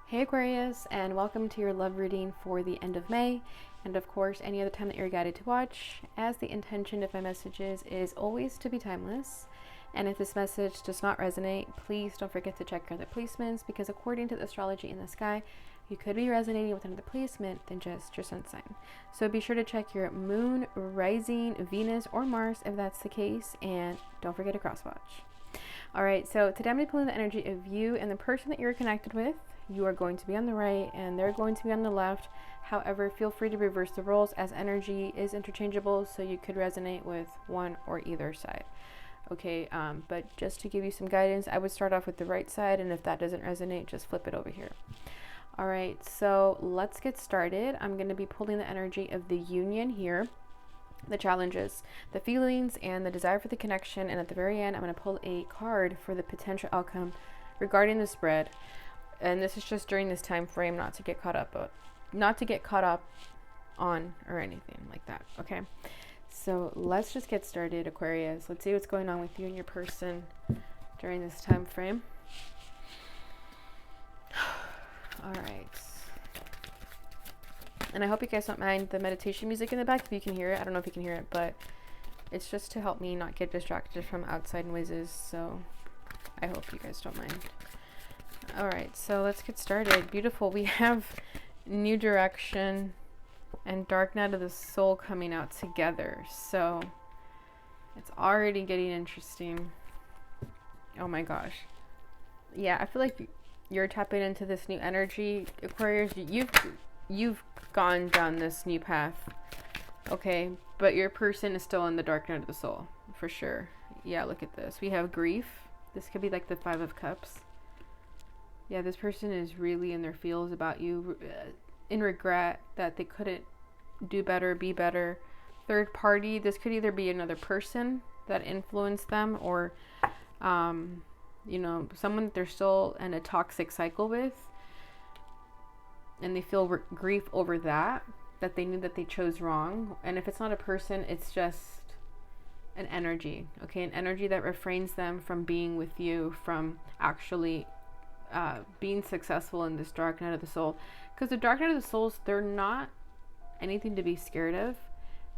Hey Aquarius, and welcome to your love reading for the end of May, and of course any other time that you're guided to watch, as the intention of my messages is always to be timeless. And if this message does not resonate, please don't forget to check your other placements, because according to the astrology in the sky, you could be resonating with another placement than just your sun sign. So be sure to check your moon, rising, Venus, or Mars if that's the case, and don't forget to cross watch. Alright, so today I'm going to be pulling the energy of you and the person that you're connected with. You are going to be on the right and they're going to be on the left. However, feel free to reverse the roles, as energy is interchangeable, so you could resonate with one or either side. Okay, but just to give you some guidance, I would start off with the right side, and if that doesn't resonate, just flip it over here. Alright, so let's get started. I'm going to be pulling the energy of the union here, the challenges, the feelings, and the desire for the connection. And at the very end, I'm going to pull a card for the potential outcome regarding the spread. And this is just during this time frame, not to get caught up on or anything like that. Okay, so let's just get started, Aquarius. Let's see what's going on with you and your person during this time frame. All right. And I hope you guys don't mind the meditation music in the back if you can hear it. I don't know if you can hear it, but it's just to help me not get distracted from outside noises. So I hope you guys don't mind. All right, so let's get started. Beautiful. We have New Direction and Dark Night of the Soul coming out together. So it's already getting interesting. Oh my gosh. Yeah, I feel like you're tapping into this new energy, Aquarius. You've gone down this new path. Okay, but your person is still in the Dark Night of the Soul, for sure. Yeah, look at this. We have grief. This could be like the Five of Cups. Yeah, this person is really in their feels about you, in regret that they couldn't do better, be better. Third party, this could either be another person that influenced them, or, you know, someone that they're still in a toxic cycle with, and they feel grief over that they knew that they chose wrong. And if it's not a person, it's just an energy, okay? An energy that refrains them from being with you, from actually being successful in this Dark Night of the Soul. Because the Dark Night of the Souls, they're not anything to be scared of.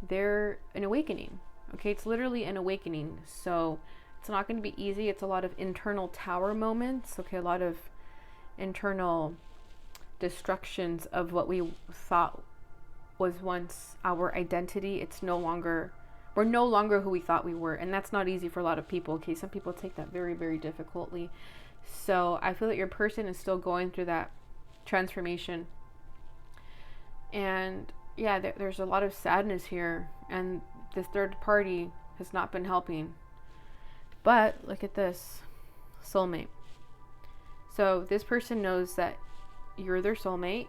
They're an awakening, okay? It's literally an awakening. So it's not going to be easy. It's a lot of internal tower moments, okay? A lot of internal destructions of what we thought was once our identity. We're no longer who we thought we were, and that's not easy for a lot of people, okay? Some people take that very, very difficultly. So I feel that your person is still going through that transformation. And yeah, there's a lot of sadness here, and this third party has not been helping. But look at this, soulmate. So this person knows that you're their soulmate.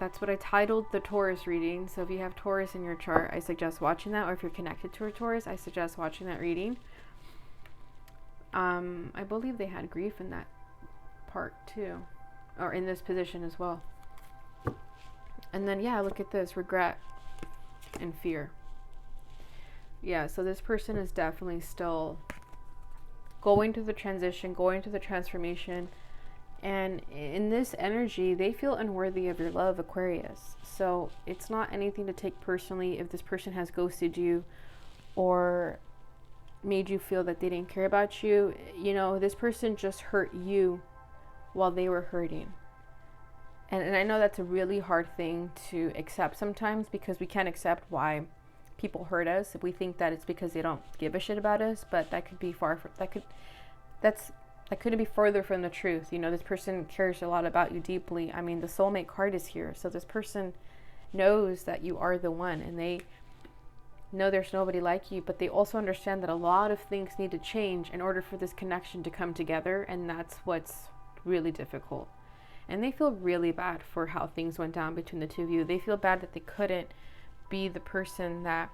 That's what I titled the Taurus reading. So if you have Taurus in your chart, I suggest watching that. Or if you're connected to a Taurus, I suggest watching that reading. I believe they had grief in that part too, or in this position as well. And then, yeah, look at this, regret and fear. Yeah, so this person is definitely still going through the transition, going through the transformation. And in this energy, they feel unworthy of your love, Aquarius. So it's not anything to take personally if this person has ghosted you or made you feel that they didn't care about you. You know, this person just hurt you while they were hurting. And I know that's a really hard thing to accept sometimes, because we can't accept why people hurt us if we think that it's because they don't give a shit about us. But that could be that couldn't be further from the truth. You know, this person cares a lot about you deeply. I mean, the soulmate card is here. So this person knows that you are the one, and they know there's nobody like you, but they also understand that a lot of things need to change in order for this connection to come together. And that's what's really difficult. And they feel really bad for how things went down between the two of you. They feel bad that they couldn't be the person that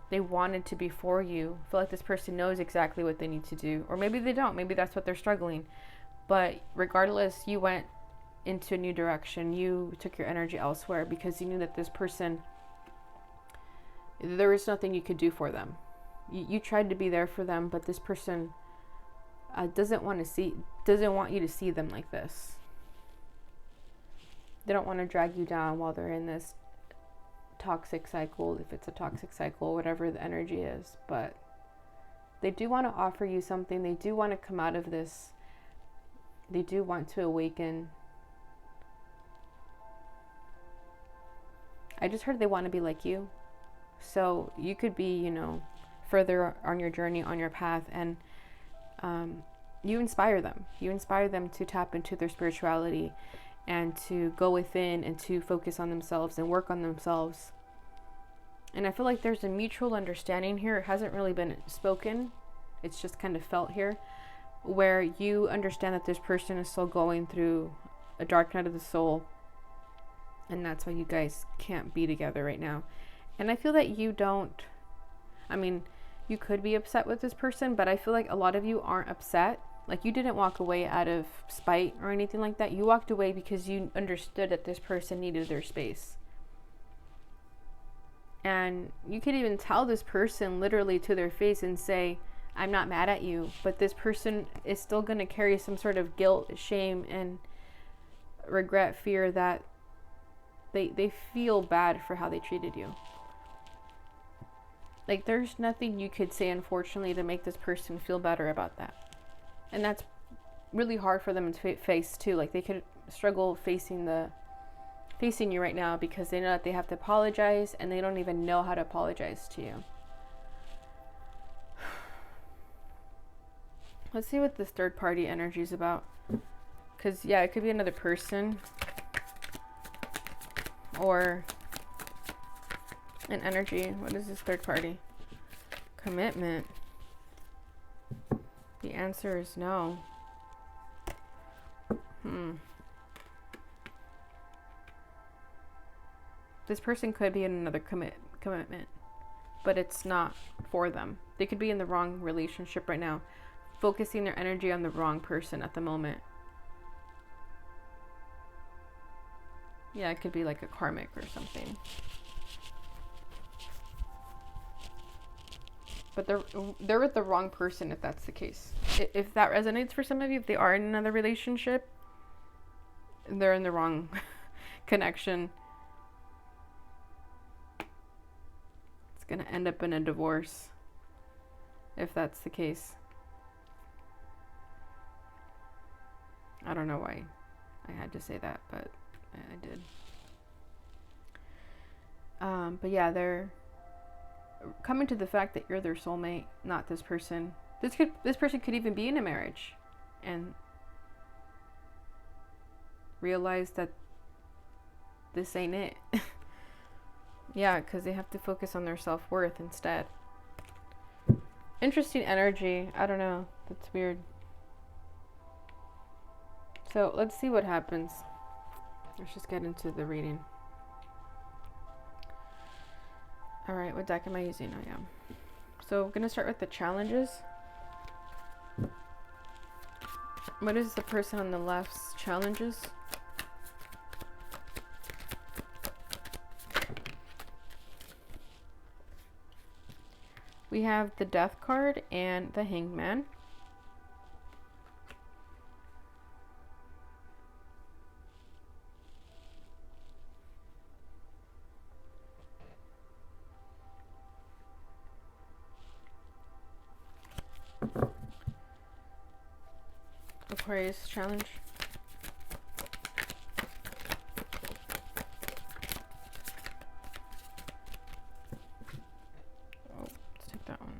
they wanted to be for you. I feel like this person knows exactly what they need to do. Or maybe they don't. Maybe that's what they're struggling. But regardless, you went into a new direction. You took your energy elsewhere because you knew that this person, there is nothing you could do for them. You tried to be there for them, but this person doesn't want you to see them like this. They don't want to drag you down while they're in this toxic cycle, if it's a toxic cycle, whatever the energy is. But they do want to offer you something. They do want to come out of this. They do want to awaken. I just heard they want to be like you. So you could be, you know, further on your journey, on your path, and you inspire them. You inspire them to tap into their spirituality and to go within and to focus on themselves and work on themselves. And I feel like there's a mutual understanding here. It hasn't really been spoken. It's just kind of felt here, where you understand that this person is still going through a dark night of the soul. And that's why you guys can't be together right now. And I feel that you don't, I mean, you could be upset with this person, but I feel like a lot of you aren't upset. Like, you didn't walk away out of spite or anything like that. You walked away because you understood that this person needed their space. And you could even tell this person literally to their face and say, I'm not mad at you. But this person is still going to carry some sort of guilt, shame, and regret, fear that they feel bad for how they treated you. Like, there's nothing you could say, unfortunately, to make this person feel better about that. And that's really hard for them to face too. Like, they could struggle facing you right now because they know that they have to apologize and they don't even know how to apologize to you. Let's see what this third party energy is about. Because, yeah, it could be another person or an energy. What is this third party? Commitment. The answer is no. This person could be in another commitment, but it's not for them. They could be in the wrong relationship right now, focusing their energy on the wrong person at the moment. Yeah, it could be like a karmic or something. But they're with the wrong person if that's the case. If that resonates for some of you, if they are in another relationship, they're in the wrong connection. It's going to end up in a divorce if that's the case. I don't know why I had to say that, but I did. But yeah, they're coming to the fact that you're their soulmate, not this person. This person could even be in a marriage and realize that this ain't it. Yeah, because they have to focus on their self-worth instead. Interesting energy. I don't know. That's weird. So let's see what happens. Let's just get into the reading. Alright, what deck am I using? I am. So I'm going to start with the challenges. What is the person on the left's challenges? We have the Death card and the Hangman. Aquarius challenge. Oh, let's take that one.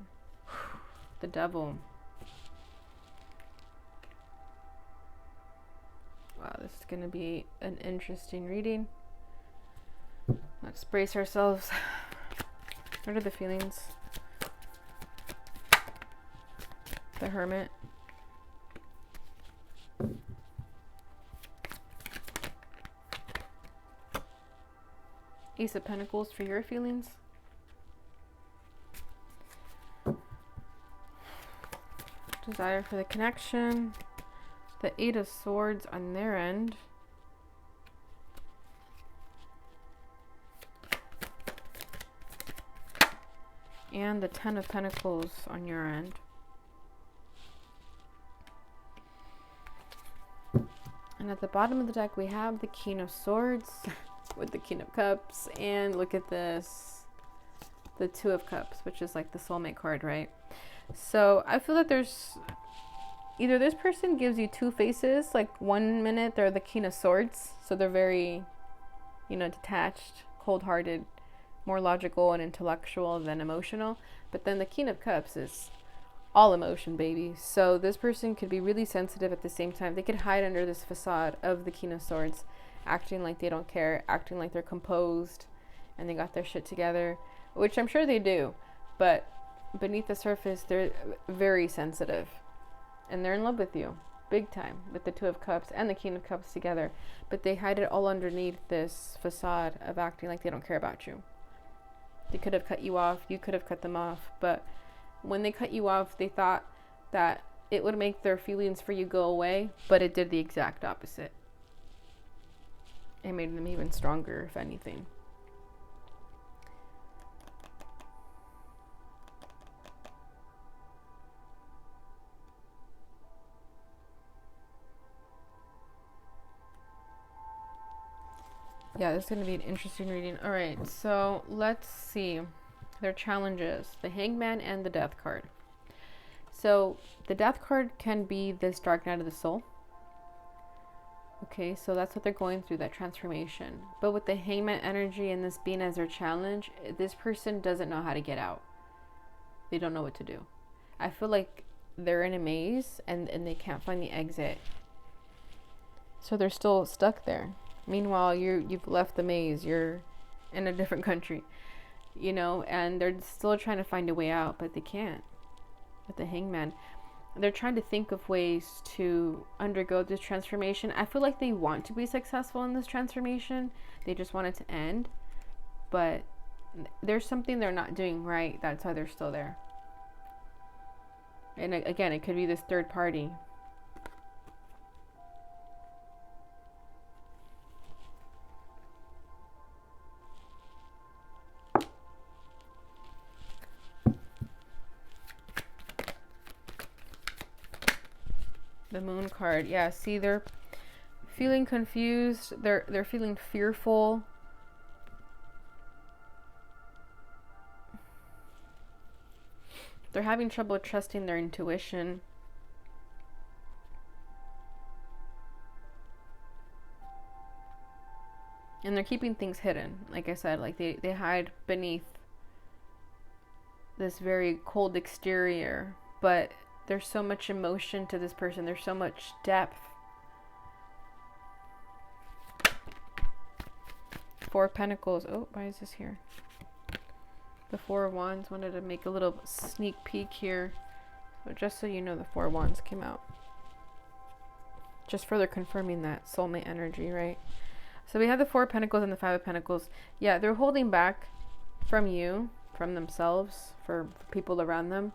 The Devil. Wow, this is going to be an interesting reading. Let's brace ourselves. What are the feelings? The Hermit. Ace of Pentacles for your feelings. Desire for the connection. The Eight of Swords on their end. And the Ten of Pentacles on your end. And at the bottom of the deck, we have the King of Swords with the King of Cups. And look at this, the Two of Cups, which is like the soulmate card, right? So I feel that there's either this person gives you two faces, like 1 minute they're the King of Swords, so they're very, you know, detached, cold-hearted, more logical and intellectual than emotional. But then the King of Cups is all emotion, baby. So this person could be really sensitive at the same time. They could hide under this facade of the King of Swords, acting like they don't care, acting like they're composed and they got their shit together, which I'm sure they do. But beneath the surface, they're very sensitive. And they're in love with you, big time, with the Two of Cups and the King of Cups together. But they hide it all underneath this facade of acting like they don't care about you. They could have cut you off, you could have cut them off, but when they cut you off, they thought that it would make their feelings for you go away, but it did the exact opposite. It made them even stronger, if anything. Yeah, this is going to be an interesting reading. All right, so let's see their challenges. The Hangman and the Death card. So the Death card can be this dark night of the soul. Okay, so that's what they're going through, that transformation. But with the Hangman energy and this being as their challenge, this person doesn't know how to get out. They don't know what to do. I feel like they're in a maze and they can't find the exit. So they're still stuck there. Meanwhile, you've left the maze. You're in a different country, you know, and they're still trying to find a way out, but they can't. With the Hangman, they're trying to think of ways to undergo this transformation. I feel like they want to be successful in this transformation. They just want it to end, but there's something they're not doing right. That's why they're still there. And again, it could be this third party. The Moon card. Yeah, see, they're feeling confused. They're feeling fearful. They're having trouble trusting their intuition. And they're keeping things hidden. Like I said, like they hide beneath this very cold exterior, but there's so much emotion to this person. There's so much depth. Four of Pentacles. Oh, why is this here? The Four of Wands. Wanted to make a little sneak peek here. So just so you know, the Four of Wands came out. Just further confirming that soulmate energy, right? So we have the Four of Pentacles and the Five of Pentacles. Yeah, they're holding back from you, from themselves, for people around them.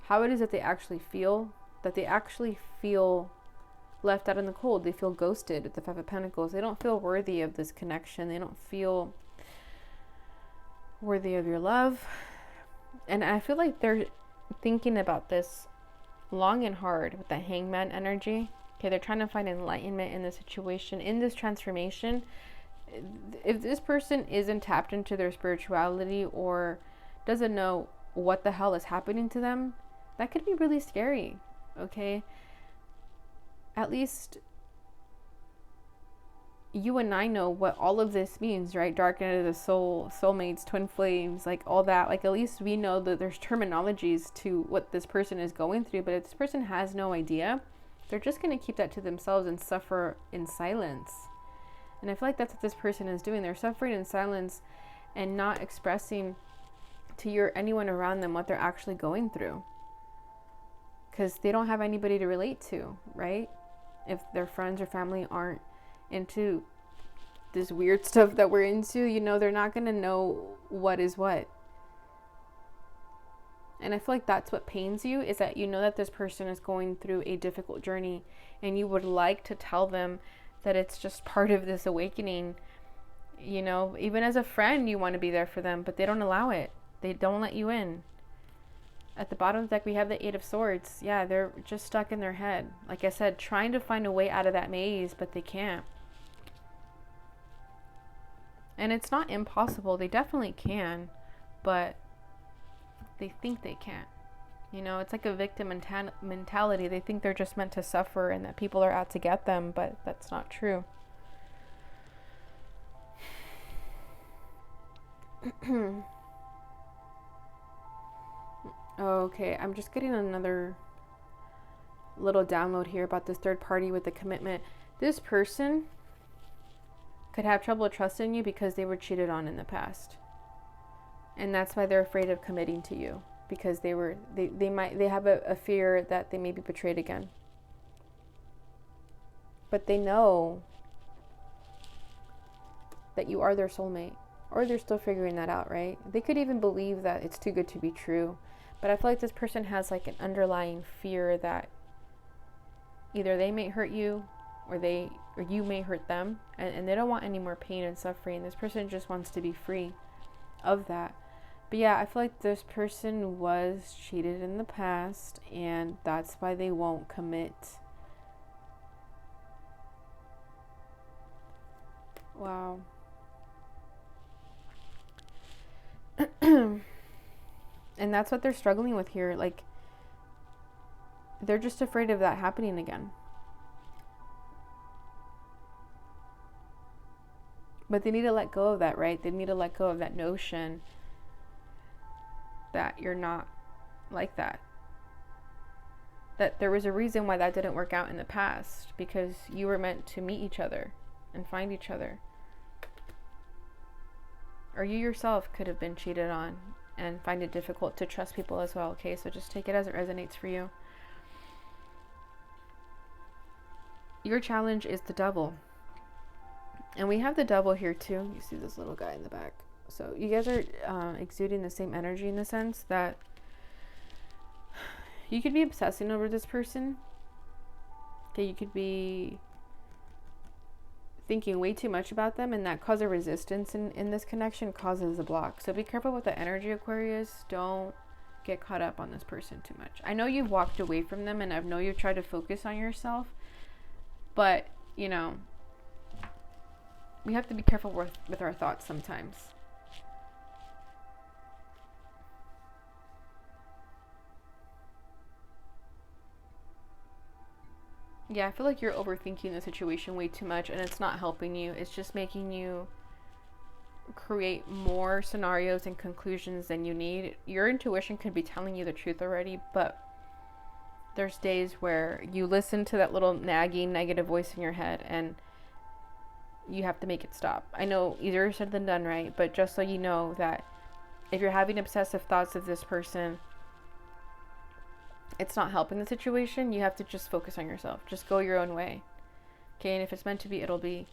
How it is that they actually feel left out in the cold. They feel ghosted with the Five of Pentacles. They don't feel worthy of this connection. They don't feel worthy of your love. And I feel like they're thinking about this long and hard with the Hangman energy. Okay, they're trying to find enlightenment in the situation, in this transformation. If this person isn't tapped into their spirituality or doesn't know what the hell is happening to them, that could be really scary, okay? At least you and I know what all of this means, right? Dark night of the soul, soulmates, twin flames, like all that. Like at least we know that there's terminologies to what this person is going through. But if this person has no idea, they're just going to keep that to themselves and suffer in silence. And I feel like that's what this person is doing. They're suffering in silence and not expressing to anyone around them what they're actually going through. Because they don't have anybody to relate to, right? If their friends or family aren't into this weird stuff that we're into, you know, they're not going to know what is what. And I feel like that's what pains you, is that you know that this person is going through a difficult journey and you would like to tell them that it's just part of this awakening. You know, even as a friend, you want to be there for them, but they don't allow it. They don't let you in. At the bottom of the deck, we have the Eight of Swords. Yeah, they're just stuck in their head. Like I said, trying to find a way out of that maze, but they can't. And it's not impossible. They definitely can, but they think they can't. You know, it's like a victim mentality. They think they're just meant to suffer and that people are out to get them, but that's not true. Okay, I'm just getting another little download here about this third party with the commitment. This person could have trouble trusting you because they were cheated on in the past. And that's why they're afraid of committing to you, because they have a fear that they may be betrayed again. But they know that you are their soulmate, or they're still figuring that out, right? They could even believe that it's too good to be true. But I feel like this person has like an underlying fear that either they may hurt you or you may hurt them, and they don't want any more pain and suffering. This person just wants to be free of that. But yeah, I feel like this person was cheated in the past, and that's why they won't commit. Wow. And that's what they're struggling with here. Like, they're just afraid of that happening again. But they need to let go of that, right? They need to let go of that notion that you're not like that. That there was a reason why that didn't work out in the past, because you were meant to meet each other and find each other. Or you yourself could have been cheated on and find it difficult to trust people as well, okay? So just take it as it resonates for you. Your challenge is the Devil. And we have the Devil here too. You see this little guy in the back. So you guys are exuding the same energy in the sense that you could be obsessing over this person. Okay, you could be thinking way too much about them, and that causes a resistance in this connection, causes a block. So be careful with the energy, Aquarius. Don't get caught up on this person too much. I know you've walked away from them, and I know you've tried to focus on yourself, but you know, we have to be careful with our thoughts sometimes. Yeah, I feel like you're overthinking the situation way too much, and it's not helping you. It's just making you create more scenarios and conclusions than you need. Your intuition could be telling you the truth already, but there's days where you listen to that little nagging negative voice in your head, and you have to make it stop. I know easier said than done, right? But just so you know that if you're having obsessive thoughts of this person, it's not helping the situation. You have to just focus on yourself. Just go your own way. Okay, and if it's meant to be, it'll be.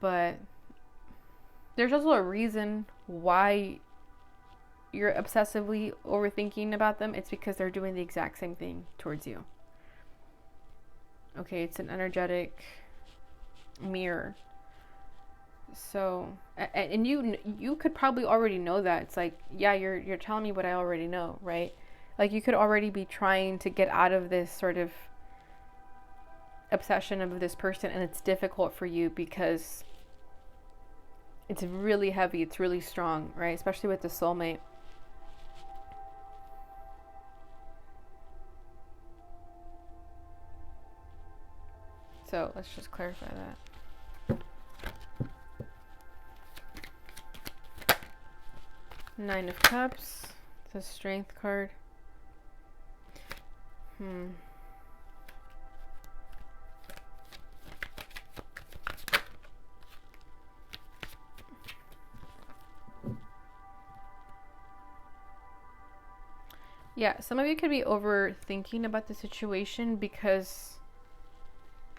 But there's also a reason why you're obsessively overthinking about them. It's because they're doing the exact same thing towards you. Okay, it's an energetic mirror. So, and you could probably already know that. It's like, yeah, you're telling me what I already know, right? Like, you could already be trying to get out of this sort of obsession of this person, and it's difficult for you because it's really heavy, it's really strong, right? Especially with the soulmate. So let's just clarify that. Nine of Cups. It's a Strength card. Yeah, some of you could be overthinking about the situation because,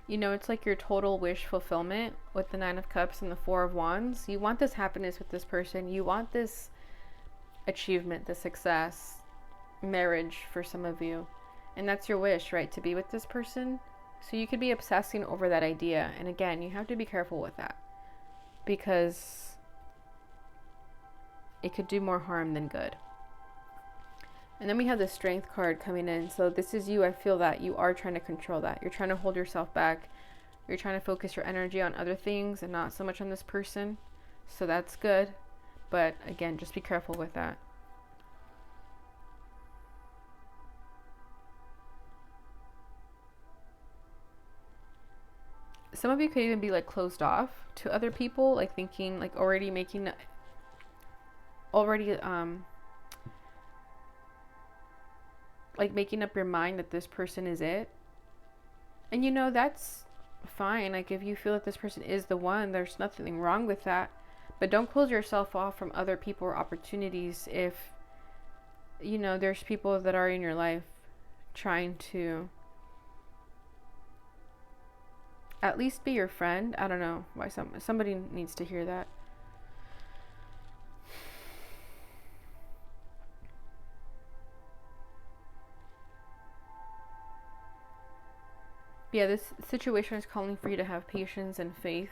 you know, it's like your total wish fulfillment with the Nine of Cups and the Four of Wands. You want this happiness with this person. You want this achievement, the success, marriage for some of you. And that's your wish, right? To be with this person. So you could be obsessing over that idea. And again, you have to be careful with that because it could do more harm than good. And then we have the Strength card coming in. So this is you. I feel that you are trying to control that. You're trying to hold yourself back. You're trying to focus your energy on other things and not so much on this person. So that's good. But again, just be careful with that. Some of you could even be like closed off to other people, like thinking, like already like making up your mind that this person is it. And you know, that's fine. Like if you feel that this person is the one, there's nothing wrong with that. But don't close yourself off from other people or opportunities if, you know, there's people that are in your life trying to at least be your friend. I don't know why somebody needs to hear that. Yeah, this situation is calling for you to have patience and faith.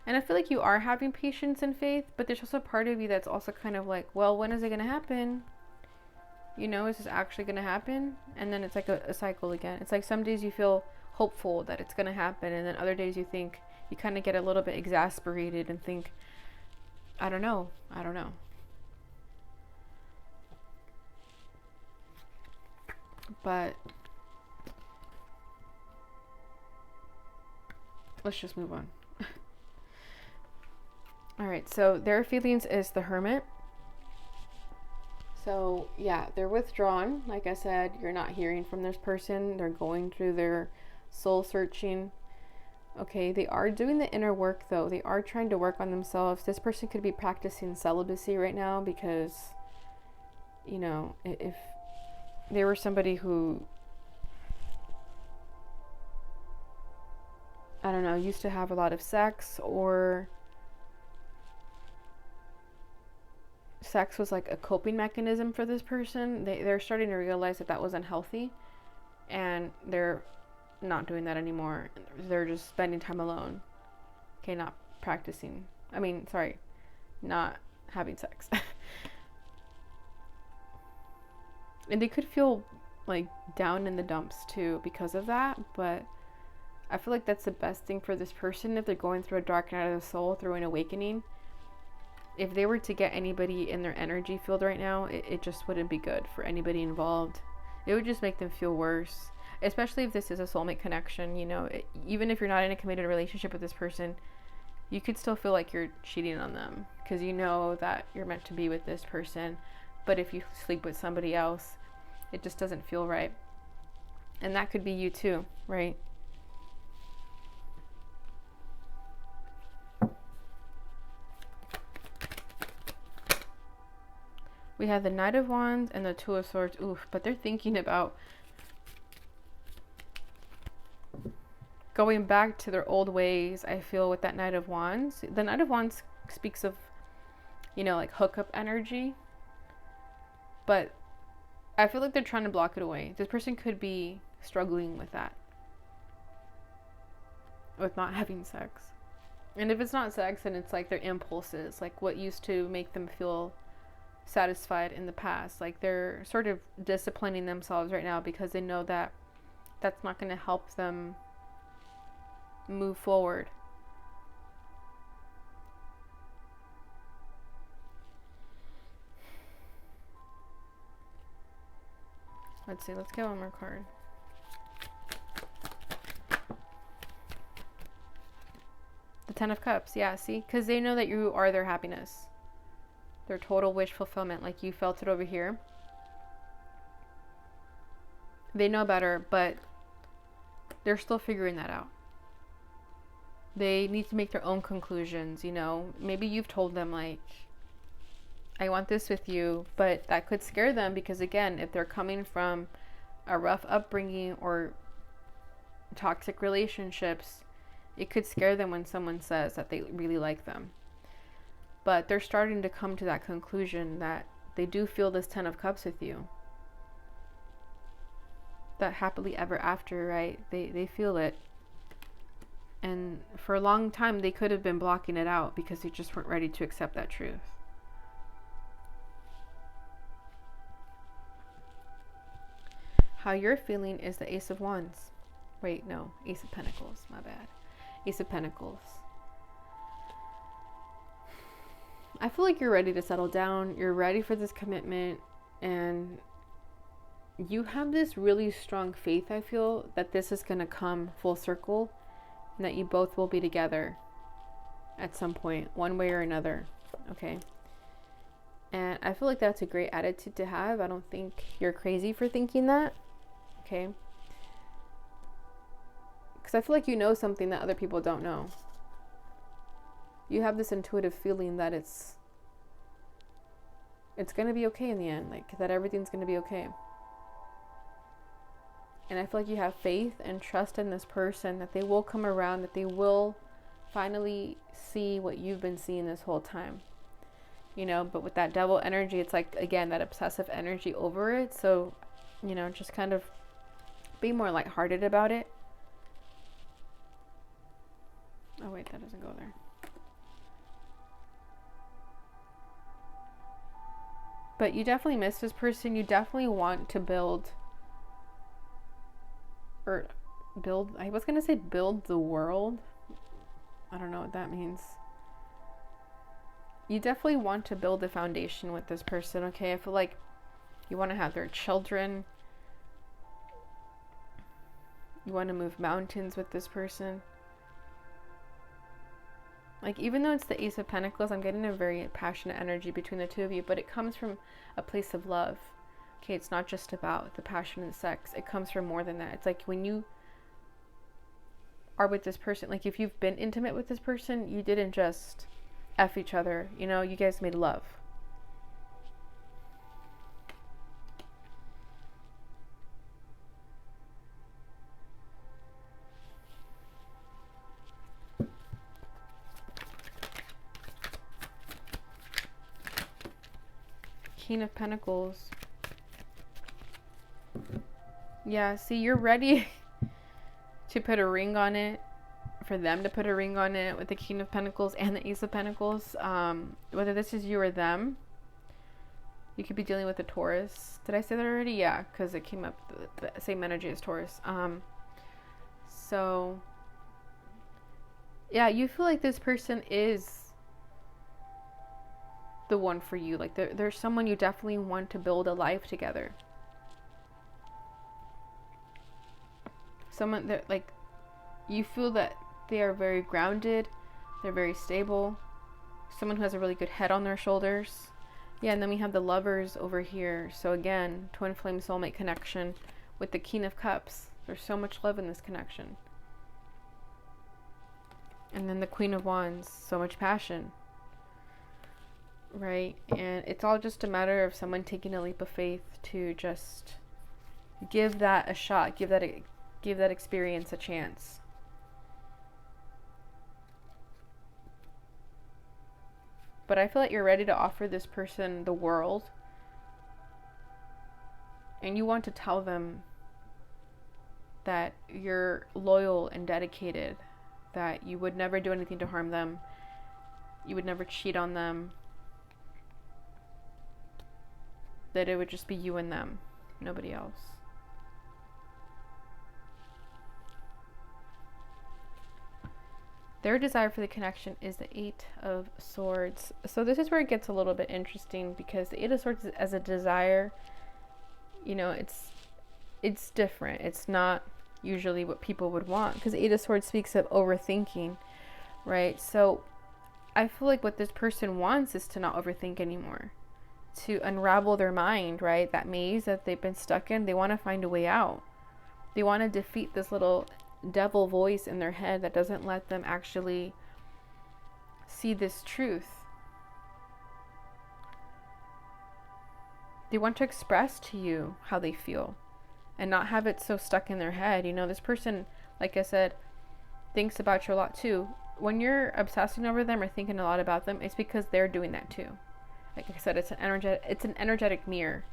And I feel like you are having patience and faith, but there's also a part of you that's also kind of like, well, when is it going to happen? You know, is this actually going to happen? And then it's like a cycle again. It's like some days you feel hopeful that it's going to happen, and then other days you think, you kind of get a little bit exasperated and think, I don't know. But let's just move on. All right, so their feelings is the Hermit. So yeah, they're withdrawn. Like I said, you're not hearing from this person. They're going through their soul searching. Okay, they are doing the inner work though. They are trying to work on themselves. This person could be practicing celibacy right now because, you know, if they were somebody who, I don't know, used to have a lot of sex, or sex was like a coping mechanism for this person, they're starting to realize that that was unhealthy, and they're not doing that anymore. They're just spending time alone. Okay, not practicing. Not having sex. And they could feel like down in the dumps too because of that, but I feel like that's the best thing for this person if they're going through a dark night of the soul, through an awakening. If they were to get anybody in their energy field right now, it just wouldn't be good for anybody involved. It would just make them feel worse, especially if this is a soulmate connection. You know, even if you're not in a committed relationship with this person, you could still feel like you're cheating on them because you know that you're meant to be with this person. But if you sleep with somebody else, it just doesn't feel right. And that could be you too, right? We have the Knight of Wands and the Two of Swords. Oof, but they're thinking about going back to their old ways, I feel, with that Knight of Wands. The Knight of Wands speaks of, you know, like hookup energy. But I feel like they're trying to block it away. This person could be struggling with that. With not having sex. And if it's not sex, then it's like their impulses. Like what used to make them feel satisfied in the past. Like they're sort of disciplining themselves right now because they know that that's not going to help them move forward. Let's see, let's get one more card. The Ten of Cups, yeah, see? Because they know that you are their happiness. Their total wish fulfillment, like you felt it over here. They know better, but they're still figuring that out. They need to make their own conclusions, you know. Maybe you've told them, like, I want this with you, but that could scare them because, again, if they're coming from a rough upbringing or toxic relationships, it could scare them when someone says that they really like them. But they're starting to come to that conclusion that they do feel this Ten of Cups with you. That happily ever after, right? They feel it. And for a long time, they could have been blocking it out because they just weren't ready to accept that truth. how you're feeling is the Ace of Wands. Wait, no, Ace of Pentacles, my bad. Ace of Pentacles. I feel like you're ready to settle down. You're ready for this commitment, and you have this really strong faith, I feel, that this is going to come full circle and that you both will be together at some point, one way or another. Okay. And I feel like that's a great attitude to have. I don't think you're crazy for thinking that. Okay. Because I feel like you know something that other people don't know. You have this intuitive feeling that it's going to be okay in the end, like that everything's going to be okay. And I feel like you have faith and trust in this person, that they will come around, that they will finally see what you've been seeing this whole time. You know, but with that Devil energy, it's like, again, that obsessive energy over it. So, you know, just kind of be more lighthearted about it. Oh, wait, that doesn't go there. But you definitely miss this person. You definitely want to build, I was going to say build the world. I don't know what that means. You definitely want to build a foundation with this person, okay? I feel like you want to have their children. You want to move mountains with this person. Like, even though it's the Ace of Pentacles, I'm getting a very passionate energy between the two of you, but it comes from a place of love. Okay, it's not just about the passion and sex. It comes from more than that. It's like when you are with this person, like if you've been intimate with this person, you didn't just F each other, you know, you guys made love. King of Pentacles. Yeah, see, you're ready to put a ring on it, for them to put a ring on it with the King of Pentacles and the Ace of Pentacles. Whether this is you or them, you could be dealing with a Taurus. Did I say that already? Yeah, because it came up the same energy as Taurus. So yeah, you feel like this person is the one for you. Like there's someone you definitely want to build a life together. Someone that, like, you feel that they are very grounded, they're very stable, someone who has a really good head on their shoulders. Yeah, and then we have the Lovers over here. So again, twin flame soulmate connection with the King of Cups. There's so much love in this connection. And then the Queen of Wands, so much passion. Right? And it's all just a matter of someone taking a leap of faith to just give that a shot, give that experience a chance. But I feel like you're ready to offer this person the world. And you want to tell them that you're loyal and dedicated, that you would never do anything to harm them, you would never cheat on them, that it would just be you and them, nobody else. Their desire for the connection is the Eight of Swords. So this is where it gets a little bit interesting, because the Eight of Swords as a desire, you know, it's different. It's not usually what people would want, because the Eight of Swords speaks of overthinking, right? So I feel like what this person wants is to not overthink anymore, to unravel their mind, right? That maze that they've been stuck in, they want to find a way out. They want to defeat this little devil voice in their head that doesn't let them actually see this truth. They want to express to you how they feel and not have it so stuck in their head. You know, this person, like I said, thinks about you a lot too. When you're obsessing over them or thinking a lot about them, it's because they're doing that too. Like I said, it's an energetic mirror.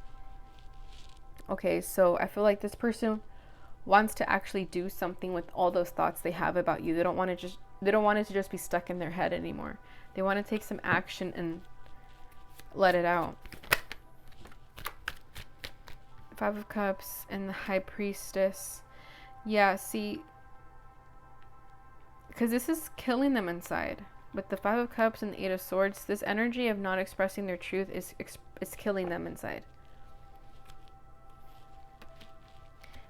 Okay, so I feel like this person wants to actually do something with all those thoughts they have about you. They don't want it to just be stuck in their head anymore. They want to take some action and let it out. Five of Cups and the High Priestess. Yeah, see, because this is killing them inside. With the Five of Cups and the Eight of Swords, this energy of not expressing their truth is killing them inside.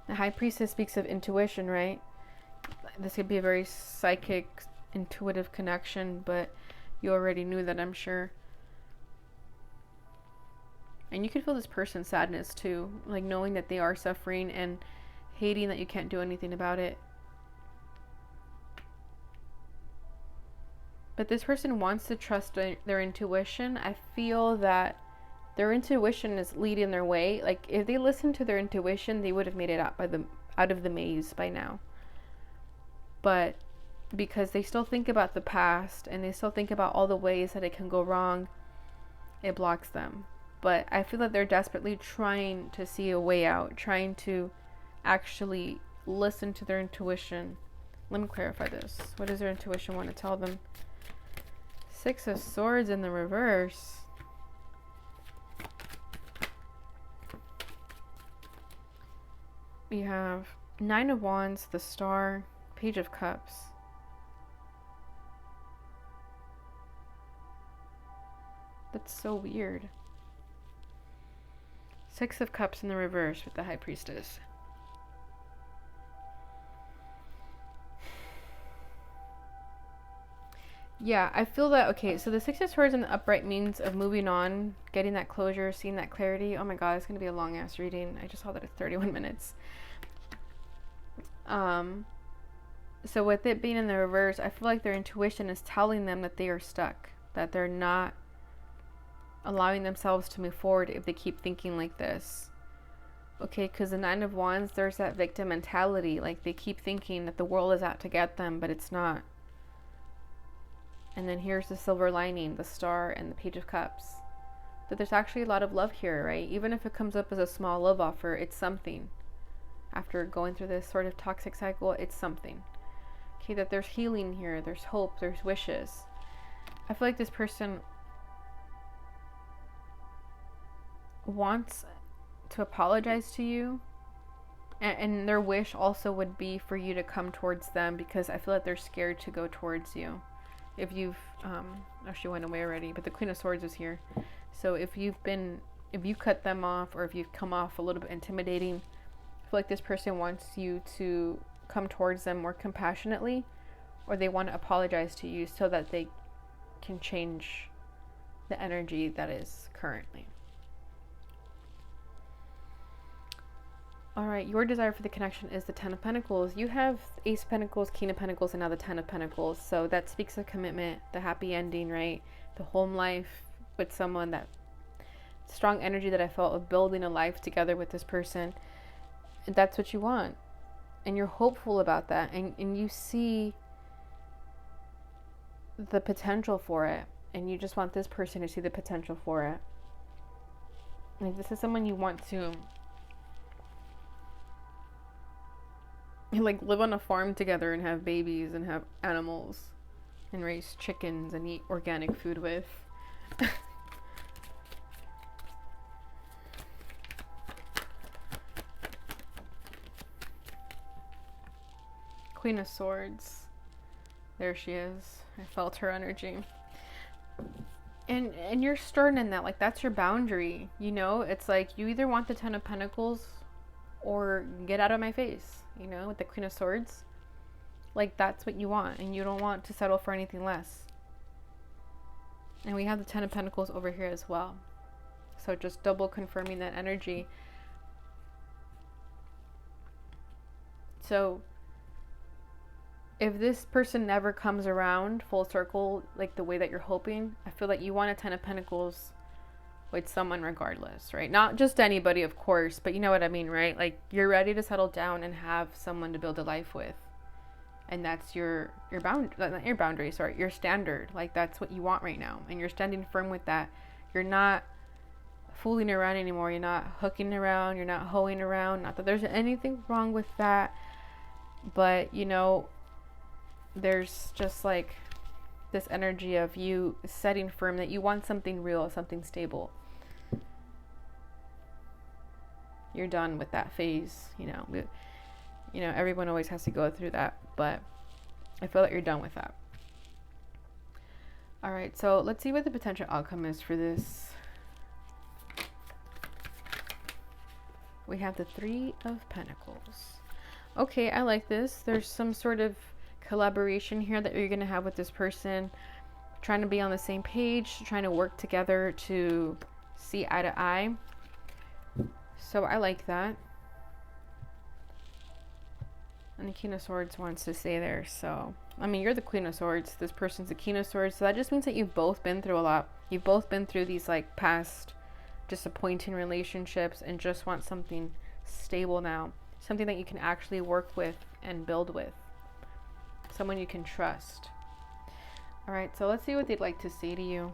The High Priestess speaks of intuition, right? This could be a very psychic, intuitive connection, but you already knew that, I'm sure. And you can feel this person's sadness too, like knowing that they are suffering and hating that you can't do anything about it. But this person wants to trust their intuition. I feel that their intuition is leading their way. Like if they listened to their intuition, they would have made it out of the maze by now. But because they still think about the past and they still think about all the ways that it can go wrong, it blocks them. But I feel that they're desperately trying to see a way out, trying to actually listen to their intuition. Let me clarify this. What does their intuition want to tell them? Six of Swords in the reverse. We have Nine of Wands, the Star, Page of Cups. That's so weird. Six of Cups in the reverse with the High Priestess. Yeah, I feel that, okay, so the Six of Swords in the upright means of moving on, getting that closure, seeing that clarity. Oh my god, it's going to be a long-ass reading. I just saw that it's 31 minutes. So with it being in the reverse, I feel like their intuition is telling them that they are stuck, that they're not allowing themselves to move forward if they keep thinking like this. Okay, because the Nine of Wands, there's that victim mentality. Like they keep thinking that the world is out to get them, but it's not. And then here's the silver lining, the Star and the Page of Cups. That there's actually a lot of love here, right? Even if it comes up as a small love offer, it's something. After going through this sort of toxic cycle, it's something. Okay, that there's healing here, there's hope, there's wishes. I feel like this person wants to apologize to you. And their wish also would be for you to come towards them, because I feel like they're scared to go towards you. If you've, oh, she went away already, but the Queen of Swords is here. So if you cut them off, or if you've come off a little bit intimidating, I feel like this person wants you to come towards them more compassionately, or they want to apologize to you so that they can change the energy that is currently. Alright, your desire for the connection is the Ten of Pentacles. You have Ace of Pentacles, King of Pentacles, and now the Ten of Pentacles. So that speaks of commitment, the happy ending, right? The home life with someone, that strong energy that I felt of building a life together with this person. And that's what you want. And you're hopeful about that. And you see the potential for it. And you just want this person to see the potential for it. Like this is someone you want to like live on a farm together and have babies and have animals and raise chickens and eat organic food with. Queen of Swords. There she is. I felt her energy. And you're stern in that. Like that's your boundary. You know, it's like you either want the Ten of Pentacles or get out of my face. You know, with the Queen of Swords. Like that's what you want, and you don't want to settle for anything less. And we have the Ten of Pentacles over here as well. So just double confirming that energy. So if this person never comes around full circle like the way that you're hoping, I feel like you want a Ten of Pentacles with someone regardless, right? Not just anybody, of course, but you know what I mean, right? Like you're ready to settle down and have someone to build a life with. And that's your boundary, your standard. Like that's what you want right now. And you're standing firm with that. You're not fooling around anymore. You're not hooking around. You're not hoeing around. Not that there's anything wrong with that. But, you know, there's just like this energy of you setting firm that you want something real, something stable. you're done with that phase. You know, everyone always has to go through that, but I feel that you're done with that. All right, so let's see what the potential outcome is for this. We have the 3 of Pentacles. Okay, I like this. There's some sort of collaboration here that you're going to have with this person, trying to be on the same page, trying to work together to see eye to eye. So I like that. And the King of Swords wants to stay there. So, I mean, you're the Queen of Swords. This person's the King of Swords. So that just means that you've both been through a lot. You've both been through these like past disappointing relationships and just want something stable now. Something that you can actually work with and build with. Someone you can trust. All right, so let's see what they'd like to say to you.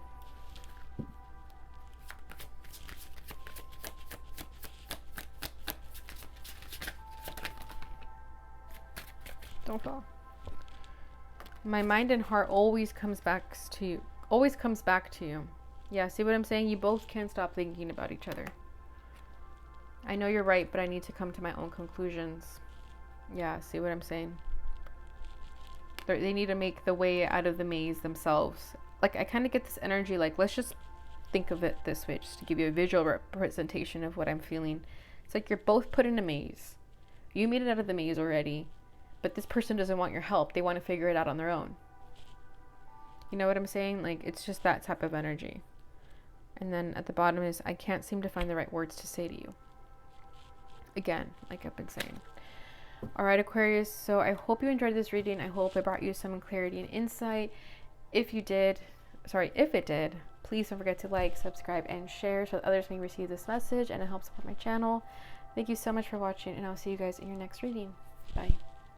Don't fall. My mind and heart always comes back to you. Always comes back to you. Yeah, see what I'm saying? You both can't stop thinking about each other. I know you're right, but I need to come to my own conclusions. Yeah, see what I'm saying? They need to make the way out of the maze themselves. Like, I kind of get this energy, like, let's just think of it this way, just to give you a visual representation of what I'm feeling. It's like you're both put in a maze. You made it out of the maze already, but this person doesn't want your help. They want to figure it out on their own. You know what I'm saying? Like, it's just that type of energy. And then at the bottom is, I can't seem to find the right words to say to you. Again, like I've been saying. All right, Aquarius, so I hope you enjoyed this reading. I hope it brought you some clarity and insight. If it did, please don't forget to like, subscribe, and share so that others may receive this message and it helps support my channel. Thank you so much for watching, and I'll see you guys in your next reading. Bye.